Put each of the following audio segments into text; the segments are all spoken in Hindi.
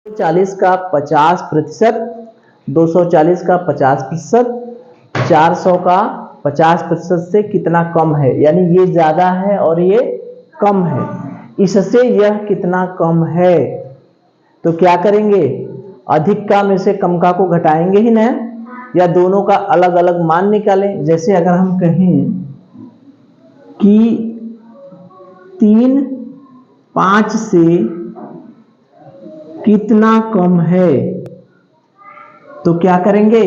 240 का 50%, 240 का 50%, 400 का 50% से कितना कम है, यानी ये ज्यादा है और ये कम है, इससे यह कितना कम है। तो क्या करेंगे, अधिक का में से कम का को घटाएंगे ही ना, या दोनों का अलग अलग मान निकालें। जैसे अगर हम कहें कि 3 5 से कितना कम है, तो क्या करेंगे,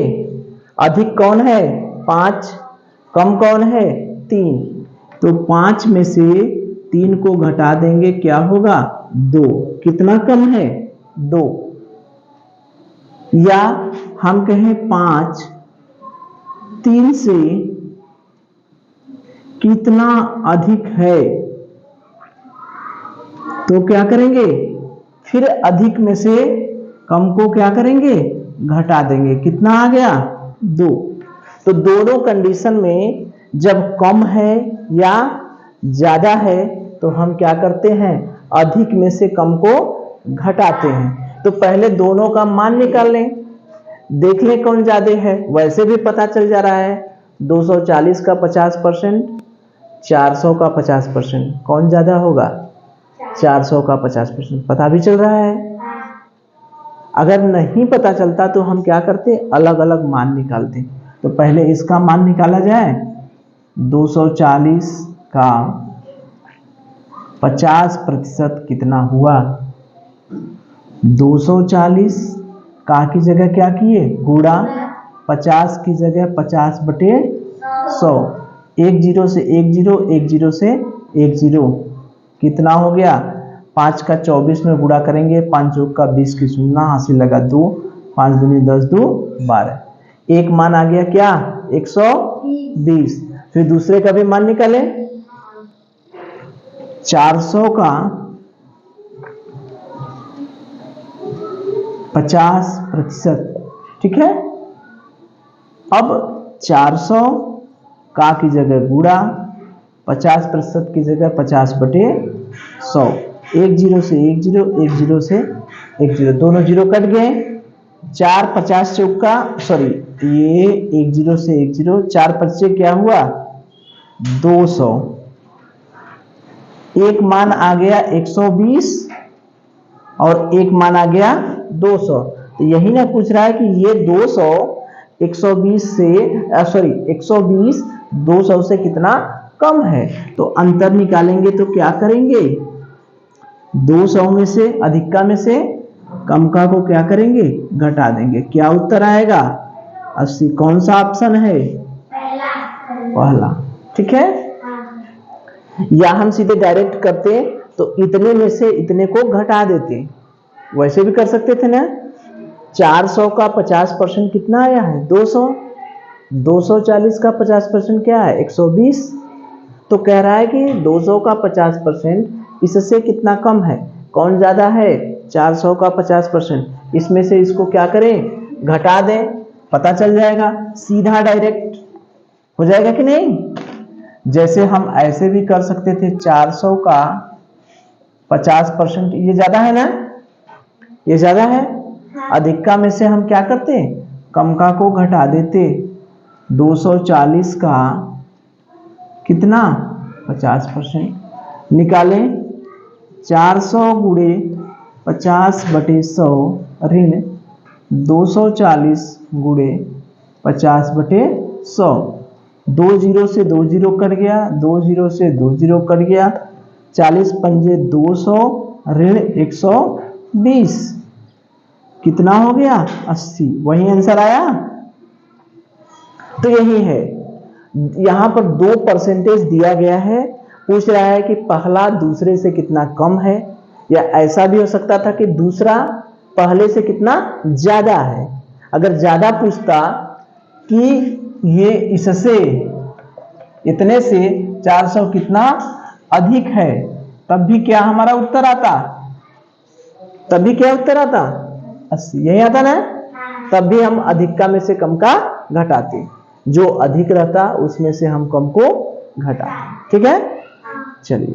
अधिक कौन है 5, कम कौन है 3, तो 5 में से 3 को घटा देंगे, क्या होगा 2, कितना कम है 2। या हम कहें 5 3 से कितना अधिक है, तो क्या करेंगे, फिर अधिक में से कम को क्या करेंगे, घटा देंगे, कितना आ गया 2। तो दोनों कंडीशन में जब कम है या ज्यादा है तो हम क्या करते हैं, अधिक में से कम को घटाते हैं। तो पहले दोनों का मान निकाल लें, देख लें कौन ज्यादा है, वैसे भी पता चल जा रहा है 240 का 50%, 400 का 50%, कौन ज्यादा होगा, 400 का 50%, पता भी चल रहा है। अगर नहीं पता चलता तो हम क्या करते, अलग अलग मान निकालते। तो पहले इसका मान निकाला जाए, 240 का 50% कितना हुआ, 240 का की जगह क्या किए, गुणा, 50 की जगह 50/100, एक जीरो से एक जीरो, एक जीरो से एक जीरो, कितना हो गया, 5 का 24 में गुणा करेंगे, 5 चौक का 20 की शून्य, हासिल लगा 2, 5 दूनी 10, 2 12, एक मान आ गया क्या 120। फिर दूसरे का भी मान निकाले, 400 का 50%, ठीक है। अब 400 का की जगह गुणा, 50% की जगह 50/100, एक जीरो से एक जीरो, एक जीरो से एक जीरो, दोनों जीरो कट गए, 4 50 चौका, सॉरी ये एक जीरो से एक जीरो, 4 55 क्या हुआ 200, एक मान आ गया 120 और एक मान आ गया 200। तो यही ना पूछ रहा है कि ये 200 120 से सॉरी 120 200 से कितना कम है। तो अंतर निकालेंगे तो क्या करेंगे, 200 में से अधिका में से कम का को क्या करेंगे, घटा देंगे, क्या उत्तर आएगा 80। कौन सा ऑप्शन है, पहला, ठीक है। या हम सीधे डायरेक्ट करते तो इतने में से इतने को घटा देते, वैसे भी कर सकते थे ना। 400 का 50% कितना आया है 200, 240 का 50% क्या है 120। तो कह रहा है कि 200 का 50% इससे कितना कम है, कौन ज्यादा है 400 का 50%, इसमें से इसको क्या करें, घटा दें, पता चल जाएगा, सीधा डायरेक्ट हो जाएगा कि नहीं। जैसे हम ऐसे भी कर सकते थे, 400 का 50%, ये ज्यादा है ना, ये ज्यादा है, अधिका में से हम क्या करते, कम का को घटा देते, 240 का कितना 50% निकालें, 400 गुणे 50/100 ऋण 240 गुणे 50/100, 2 जीरो से 2 जीरो कट गया, 2 जीरो से 2 जीरो कट गया, 40 पंजे 200 ऋण 120, कितना हो गया 80। वही आंसर आया। तो यही है, यहां पर 2% दिया गया है, पूछ रहा है कि पहला दूसरे से कितना कम है, या ऐसा भी हो सकता था कि दूसरा पहले से कितना ज्यादा है। अगर ज्यादा पूछता कि ये इससे इतने से 400 कितना अधिक है, तब भी क्या हमारा उत्तर आता, तब भी क्या उत्तर आता 80, यही आता ना। तब भी हम अधिका में से कम का घटाते, जो अधिक रहता उसमें से हम कम को घटाते, ठीक है। चलिए।